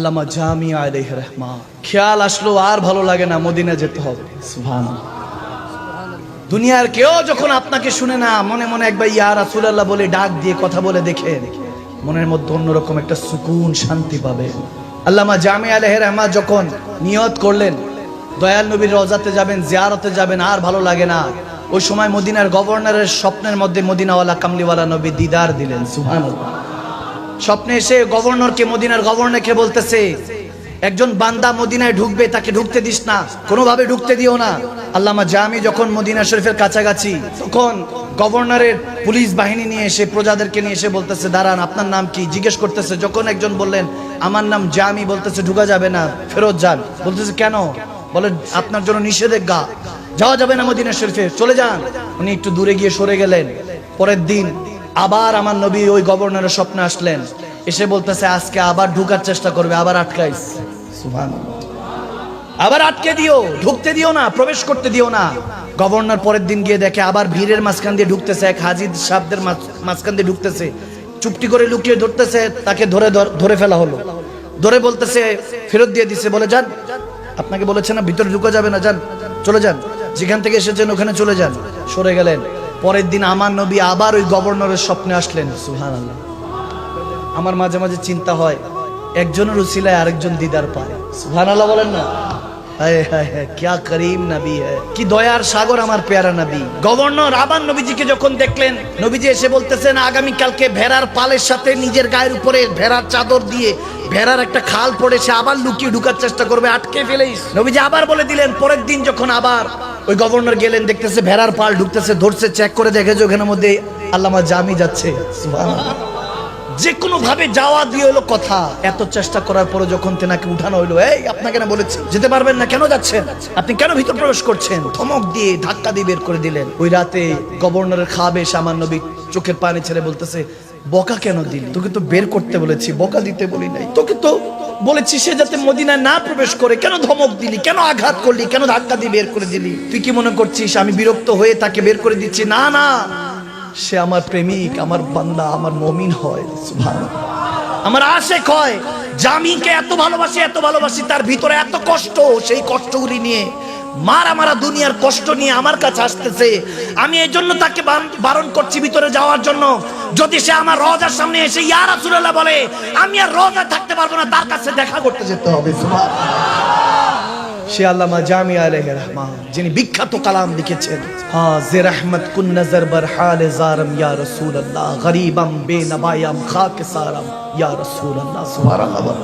আল্লামা জামি আলাইহির রহমা। খেয়াল আসলো আর ভালো লাগে না, মদিনা যেতে হবে। সুবহানাল্লাহ। দুনিয়ার কেউ যখন আপনাকে শুনে না, মনে মনে একবার ইয়া রাসূলুল্লাহ বলে ডাক দিয়ে কথা বলে দেখে, মনের মধ্যে অন্যরকম একটা সুকুন, শান্তি পাবে। আল্লামা জামি আলাইহির রহমা যখন নিয়ত করলেন দয়াল নবীর রওজাতে যাবেন, জিয়ারতে যাবেন, আর ভালো লাগে না, ওই সময় মদিনার গভর্নরের স্বপ্নের মধ্যে মদিনাওয়ালা কামলিওয়ালা নবী দিদার দিলেন। সুবহানাল্লাহ। স্বপ্নে এসে গভর্নরকে, মদিনার গভর্নরকে বলতেছে, একজন বান্দা মদিনায় ঢুকবে, তাকে ঢুকতে দিস না, কোনোভাবে ঢুকতে দিও না। আল্লামা জামি যখন মদিনা শরীফের কাছাকাছি, তখন গভর্নরের পুলিশ বাহিনী নিয়ে এসে, প্রজাদেরকে নিয়ে এসে বলতেছে, দাঁড়ান, আপনার নাম কি জিজ্ঞেস করতেছে। যখন একজন বললেন আমার নাম জামি, বলতেছে ঢুকা যাবে না, ফেরত যান। বলতেছে কেন? বলে আপনার জন্য নিষেধাজ্ঞা, যাওয়া যাবে না মদিনা শরীফে, চলে যান। উনি একটু দূরে গিয়ে সরে গেলেন। পরের দিন আবার আমার নবী ওই গভর্নরের স্বপ্নে আসলেন, এসে বলতেছে আজকে আবার ঢুকার চেষ্টা করবে, আবার আটকাইস। সুবহানাল্লাহ। আবার আটকে দিও, ঢুকতে দিও না, প্রবেশ করতে দিও না। গভর্নর পরের দিন গিয়ে দেখে আবার ভিড়ের মাঝখান দিয়ে ঢুকতেছে, এক হাজির সাহেবদের মাঝখান দিয়ে ঢুকতেছে, চুপটি করে লুকিয়ে ধরতেছে, তাকে ধরে ফেলা হলো। ধরে বলতেছে, ফেরত দিয়ে দিছে, বলে যান, আপনাকে বলেছে না ভিতরে ঢুকা যাবে না, যান, চলে যান, যেখান থেকে এসেছেন ওখানে চলে যান। সরে গেলেন। পরের দিন আমার নবী আবার ওই গভর্নরের স্বপ্নে আসলেন। সুবহানাল্লাহ। আমার মাঝে মাঝে চিন্তা হয়, একজনের উসিলায় আরেকজন দিদার পায়। সুবহানাল্লাহ বলেন না? হায় হায় হায়, क्या करीम नबी है, কি দয়ার সাগর আমার পেয়ারা নবী। গভর্নর আবার নবীজিকে যখন দেখলেন, নবীজি এসে বলতেছেন আগামী কালকে ভেড়ার পালের সাথে নিজের গায়ের উপরে ভেড়ার চাদর দিয়ে ভেড়ার একটা খাল পড়ে, সে আবার লুকিয়ে ঢুকার চেষ্টা করবে, আটকে ফেলেইস। নবীজি আবার বলে দিলেন। পরের দিন যখন আবার ওই গভর্নর গেলেন, দেখতেছে ভেড়ার পাল ঢুকতেছে, ধরছে, চেক করে দেখে যে ওখানের মধ্যে আল্লামা জামি যাচ্ছে। সুবহানাল্লাহ। যে কোনো ভাবে যাওয়া দিয়ে হলো কথা। এত চেষ্টা করার পরে যখন তেনাকে উঠানো হইলো, এই আপনাকে না বলেছি যেতে পারবেন না, কেন যাচ্ছেন, আপনি কেন ভিতর প্রবেশ করছেন, ধমক দিয়ে ধাক্কা দিয়ে বের করে দিলেন। ওই রাতে গভর্নরের খাবে সামান নবী চোখের পানি ছেড়ে বলতেছে, বকা কেন দিলি, তোকে তো বের করতে বলেছি, বকা দিতে বলি নাই, তোকে তো বলেছি সে যাতে মদিনায় না প্রবেশ করে, কেন ধমক দিলি, কেন আঘাত করলি, কেন ধাক্কা দিয়ে বের করে দিলি? তুই কি মনে করছিস আমি বিরক্ত হয়ে তাকে বের করে দিচ্ছি? না না, সে আমার প্রেমিক, আমার বান্দা, আমার মুমিন হয়। সুবহানাল্লাহ। আমার আশিক হয়। জামিকে এত ভালোবাসি, তার ভিতরে এত কষ্ট, সেই কষ্টগুলি নিয়ে মারা দুনিয়ার কষ্ট নিয়ে আমার কাছে আসতেছে। আমি এই জন্য তাকে বারণ করছি ভিতরে যাওয়ার জন্য। যদি সে আমার রওজার সামনে এসে ইয়া রাসূলুল্লাহ বলে, আমি আর রওজা থাকতে পারবো না, তার কাছে দেখা করতে যেতে হবে। সে আল্লামা জামি আলাইহির রহমা, যিনি বিখ্যাত কালাম লিখেছেন, হাজির রহমত কুন নজর বার হাল জারম ইয়া রাসূলুল্লাহ, গরিবাম বেনবায়াম খাক সারম ইয়া রাসূলুল্লাহ। সুবহানাল্লাহ।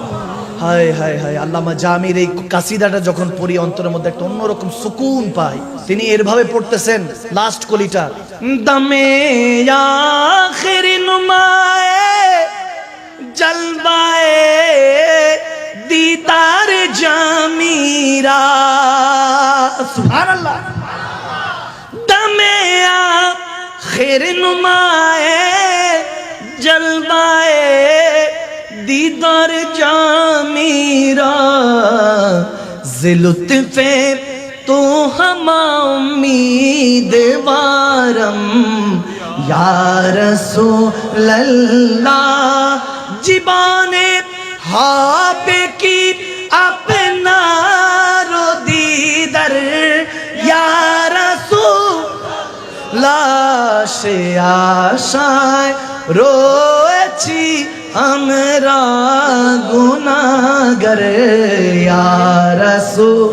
হায় হায় হায়, আল্লামা জামির এই কাসিদাটা যখন পড়ি অন্তরের মধ্যে একটা অন্যরকম সুকুন পাই। তিনি এরভাবে পড়তেছেন লাস্ট কলিটা, দমে আখির নুমায়ে জলবায়ে दीदार जामीरा। सुभानअल्लाह। दमे आखिर नुमाए जलवाए दीदार जामीरा, ज़िलुत्फ़े तो हमा उम्मीदवारम या रसूलल्लाह, जिबाने हाबे की अपना रो दीदर या রাসূলুল্লাহ, সে আশায় রয়েছি আমরা গুনাহগার ইয়া রাসূল।